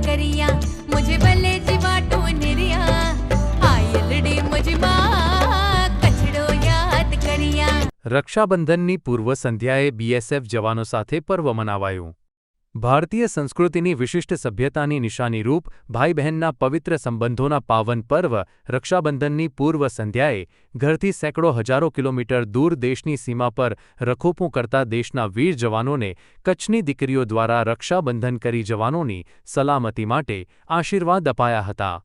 करिया मुझे भले जी वाटो निरिया आयलडी मुझे मां कचड़ो याद करिया। રક્ષાબંધનની પૂર્વ સંધ્યાએ બીએસએફ જવાનો સાથે પર્વ મનાવાયું। ભારતીય સંસ્કૃતિની વિશિષ્ટ સભ્યતાની નિશાનીરૂપ ભાઈ બહેનના પવિત્ર સંબંધોના પાવન પર્વ રક્ષાબંધનની પૂર્વ સંધ્યાએ ઘરથી સેંકડો હજારો કિલોમીટર દૂર દેશની સીમા પર રખોપું કરતા દેશના વીર જવાનોને કચ્છની દીકરીઓ દ્વારા રક્ષાબંધન કરી જવાનોની સલામતી માટે આશીર્વાદ અપાયા હતા।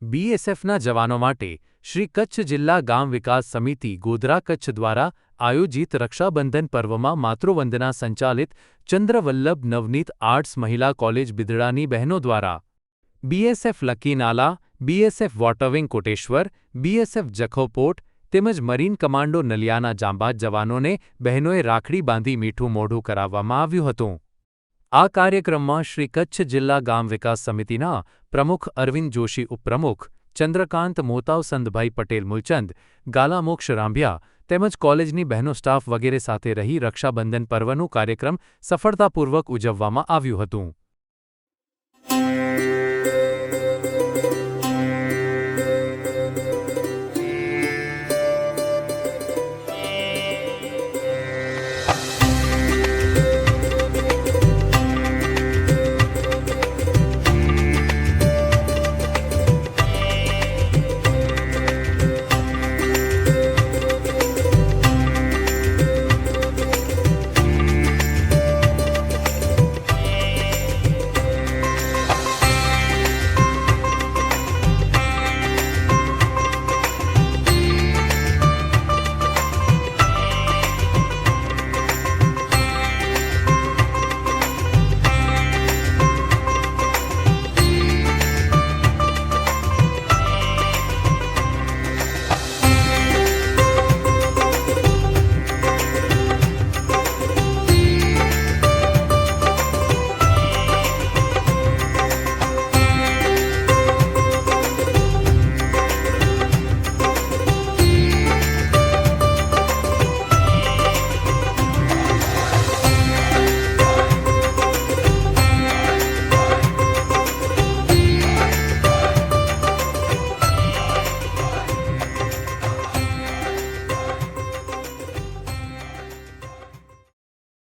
બીએસએફના જવાનો માટે શ્રી કચ્છ જિલ્લા ગામ વિકાસ સમિતિ ગોધરા કચ્છ દ્વારા આયોજિત રક્ષાબંધન પર્વમાં માતૃવંદના સંચાલિત ચંદ્રવલ્લભ નવનીત આર્ટ્સ મહિલા કોલેજ બિદડાની બહેનો દ્વારા બીએસએફ લકીનાલા, બીએસએફ વોટરવિંગ કોટેશ્વર, બીએસએફ જખૌપોટ તેમજ મરીન કમાન્ડો નલિયાના જાંબાઝ જવાનોને બહેનોએ રાખડી બાંધી મીઠું મોઢું કરાવવામાં આવ્યું હતું। આ કાર્યક્રમમાં શ્રી કચ્છ જિલ્લા ગામ વિકાસ સમિતિના પ્રમુખ અરવિંદ જોશી ઉપપ્રમુખ, ચંદ્રકાંત મોતાવ સંતભાઈ પટેલ મૂલચંદ, ગાલામોક્ષ રાંભિયા તેમજ કોલેજની બહેનો સ્ટાફ વગેરે સાથે રહી રક્ષાબંધન પર્વનું કાર્યક્રમ સફળતાપૂર્વક ઉજવવામાં આવ્યું હતું।